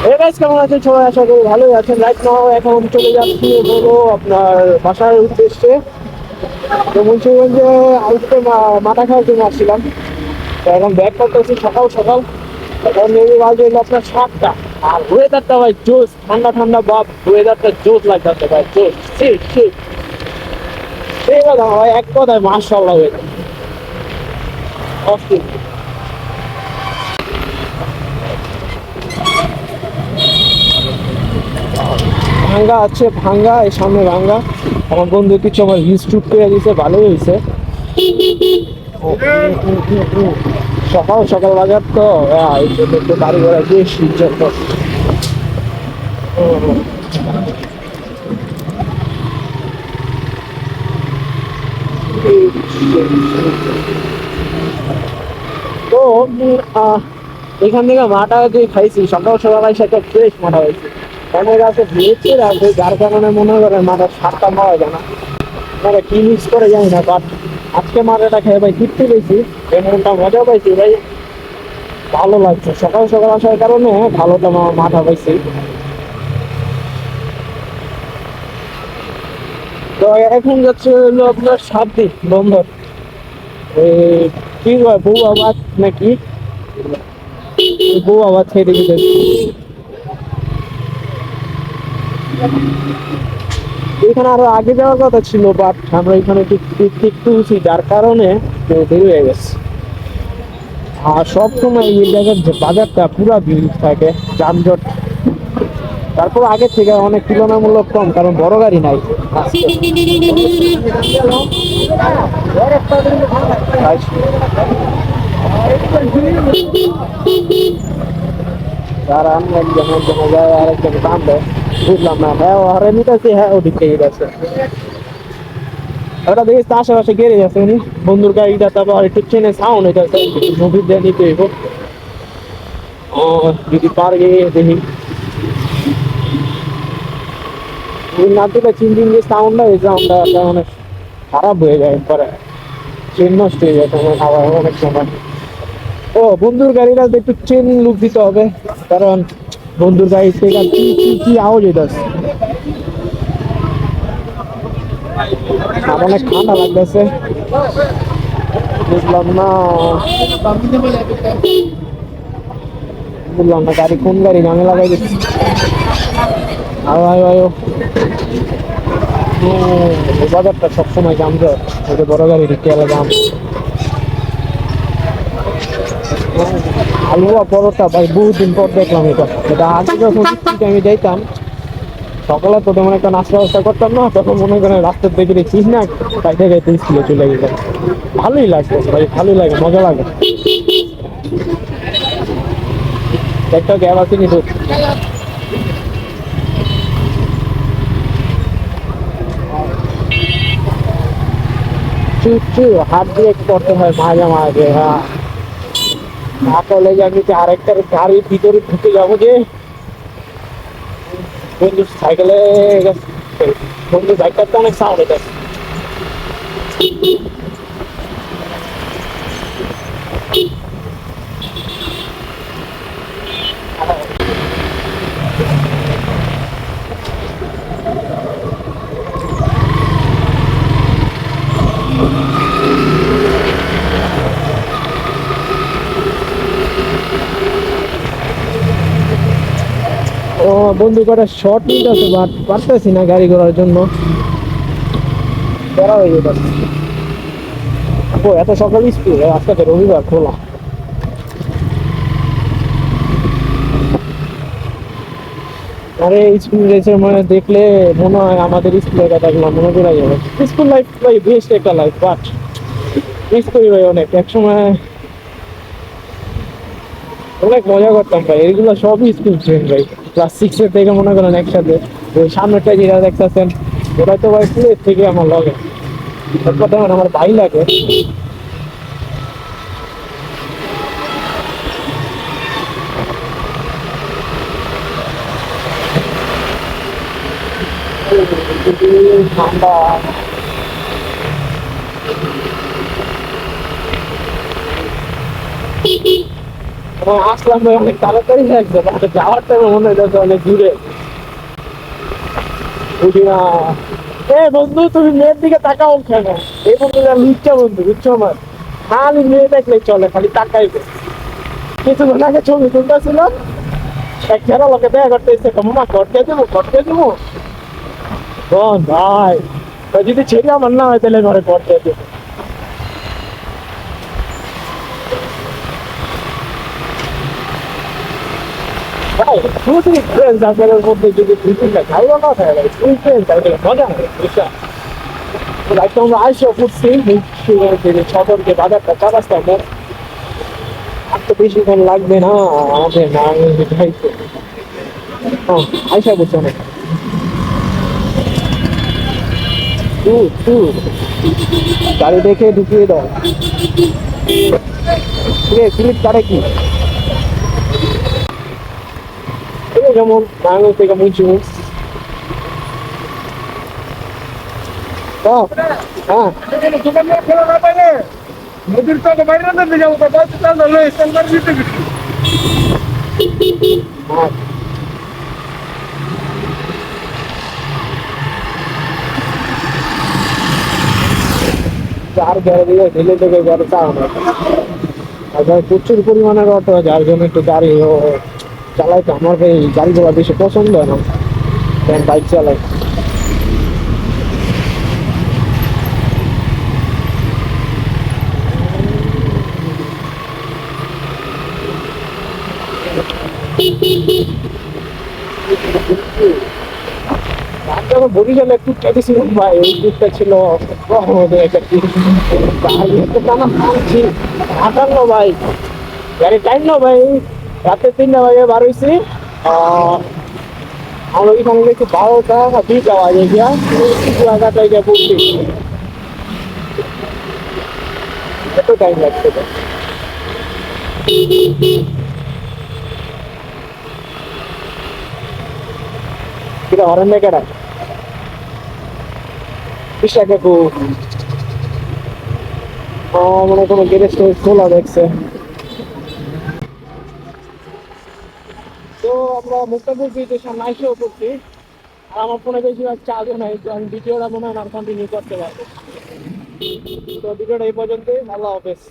এই গাইস, কেমন আছেন সবাই? আশা করি ভালোই আছেন। রাইট নাও এখন চলে যাচ্ছি হলো আপনার বাসার উদ্দেশ্যে। তো মুন্সিগঞ্জে আজকে মাথা খাওয়ার জন্য আসছিলাম। তো এখন ব্যাক করতেছি সকাল সকাল। এখন মেবি বাজে হলো আপনার 7টা। আর ওয়েদারটা ভাই জোস, ঠান্ডা ঠান্ডা ভাব, ওয়েদারটা জোস লাগতেছে ভাই, জোস। ঠিক ঠিক সেই কথা ভাই, এক কথায় মাশাআল্লাহ ওয়েদার অস্থির। ভাঙ্গা আছে, ভাঙ্গা এই সামনে ভাঙ্গা। আমার বন্ধু কিছু আমার রিলস শুট করে দিয়েছে, ভালোই হয়েছে। সকাল সকাল বাজার তো এই জন্য একটু গাড়ি ঘোড়া বেশি জন্য। তো এখান থেকে মাটা যে খাইছি সকাল সকাল এসে একটা ফ্রেশ মাটা হয়েছে। অনেক আছে ভেজে রাখবে, যার কারণে মনে করেন মাটার স্বাদটা পাওয়া যায় না। মানে কি মিক্স করে জানি না, বাট আজকে মাটাটা খেয়ে ভাই তৃপ্তি পেয়েছি, এমনটা মজা পাইছি ভাই, ভালো লাগছে। সকাল সকাল আসার কারণে ভালোটা মাথা পাইছি। তো এখন যাচ্ছে হলো আপনার 7 দিন বন্দর, এই কি কয় বউ আবাদ নাকি, বউ আবাদ খেয়ে দেখি। এখানে আরো আগে যাওয়ার কথা ছিল, বাট আমরা এখানে ঠিক তুলছি, যার কারণে দেরি হয়ে গেছে। আর সব সময় এই জায়গার যে বাজারটা পুরা ভিড় থাকে, যানজট। তারপর আগের থেকে অনেক তুলনামূলক কম, কারণ বড় গাড়ি নাই আজকে। আর আমি একজন যায় আরেকজন কামবে, বুঝলাম না। হ্যাঁ হারে নিতেছি, হ্যাঁ ওদিক থেকে গেছে। ওটা দেখি আশেপাশে গেড়ে গেছে উনি, বন্ধুর গাড়িটা। তারপর একটু ট্রেনে সাউন্ড হইতেছে, মুভি দিয়ে নিতে হইব। যদি পার গিয়ে দেখি না দিলে চিনচিন যে সাউন্ডটা, এই সাউন্ডটা অনেক খারাপ হয়ে যায়, পরে ট্রেন নষ্ট হয়ে যায় তখন আবার অনেক সময়। ও বন্ধুর গাড়িটা একটু চেন লুক দিতে হবে, কারণ বন্ধুর গাড়ি থেকে কি কি কি আওয়াজ হইতেছে। অনেক ঠান্ডা লাগতেছে, বুঝলাম না, বুঝলাম না গাড়ি কোন গাড়ি নামে লাগাই দিচ্ছি। আয় আয় আয়, বাজারটা সবসময় জাম যায়, ওদের বড় গাড়ি ঢুকে গেলে জাম। আলুয়া পরোটা ভাই বহুদিন পর দেখলাম এটা। এটা আগে যখন আমি যাইতাম সকালে, তো তেমন একটা নাস্তা ব্যবস্থা করতাম না, তখন মনে করেন রাস্তার দেখে চিজ না খাইতে খাইতে স্কুলে চলে গেলাম। ভালোই লাগছে ভাই, ভালোই লাগে, মজা লাগে। একটা গ্যাপ আছে কিন্তু চুপ হাত দিয়ে করতে হয় মাঝে মাঝে। হ্যাঁ, না করলে যে আমি আরেকটা গাড়ির ভিতরে ঢুকে যাবো যে। বন্ধু সাইকেলে বন্ধু বাইকটার তো অনেক সাউন্ড এটা। ও বন্ধু কটা শর্ট নিতে আছে, বাট পারতেছি না গাড়ি করার জন্য, করা হয়ে যেত। ও এত সকাল স্কুল, আজকে তো রবিবার খোলা। আরে স্কুল রেসের মানে দেখলে মনে হয় আমাদের স্কুলের কথাগুলো মনে করা যাবে। স্কুল লাইফ ভাই বেস্ট একটা লাইফ, বাট মিস করি ভাই অনেক। একসময় অনেক মজা করতাম ভাই, এগুলো সবই স্কুল ফ্রেন্ড ভাই। ক্লাস 6 থেকে মনে করেন একসাথে। ওই সামনেটা যেটা দেখতেছেন ওটা তো ভাই স্কুলের থেকে আমার লগে, কথা আমার ভাই লাগে। ঠান্ডা আসলাম ভাই অনেক তাড়াতাড়ি একদম, যাওয়ার টাইমে মনে হইতেছে অনেক দূরে। বুঝি না। এ বন্ধু, তুমি মেয়ের দিকে তাকাও কেন? এই বন্ধু লুচ্চা বন্ধু, বুঝছো আমার? খালি মেয়ে দেখলে চলে, খালি তাকাইবে। কিছুক্ষণ আগে ছবি তুলতেছিল, এক ঘেরা লোকে দেখা করতে এসে, মামা ঘটকে দেবো, ঘটকে দেবো। ভাই, যদি ছেলে আমার না হয় তাহলে ঘরে ঘটকে দেবো। ভাই, শুধু ফ্রেন্ড সার্কেলের মধ্যে যদি দুই তিনটা খাইবা না থাকে ভাই, ফুল ফ্রেন্ড সার্কেল মজা হবে, বুঝছা? লাইক আমরা আইসা ফুটছি সদরকে বাজারটা চালাচ্ছি আমরা। আর তো বেশিক্ষণ লাগবে না আমাদের না খাইতে। আইসা বুঝছো না, গাড়ি দেখে ঢুকিয়ে দাও। ক্লিপ কাটে কি? যেমন বাংলা থেকে মুন্সি হ্যাঁ নদীর তো বাইরে না যাবো, চার ঘরে দিয়ে ঢেলে থেকে ঘরে চা না। আর ভাই প্রচুর পরিমাণের অটো, যার জন্য একটু গাড়ি চালাইতে আমার এই গাড়িগুলো বেশি পছন্দ হয় না, বাইক চালাই। যখন বরিশালে টুকটা গেছিলাম ভাই, ওই টুকটা ছিল একটা টানা টানছি, আটান্ন ভাই, গাড়ি টাইম না ভাই। রাতে 3টা বাজে বার হয়েছি, আমরা ওইখানে গেছি 12টা না 2টা বাজে গিয়া, জায়গাটায় গিয়ে পড়ছি। এত টাইম লাগছে তো। কিরা হরেন না কেডা? পিসা কাকু মানে কোনো গ্যারেজ ট্যারেজ খোলা দেখছে। তো আমরা মুক্তাপুর ব্রিজের সামনে এসেও করছি, আর আমার ফোনে বেশিরভাগ চার্জও নাই, তো আমি ভিডিওটা মনে হয় না কন্টিনিউ করতে পারবো। তো ভিডিওটা এই পর্যন্তই, আল্লাহ হাফেজ।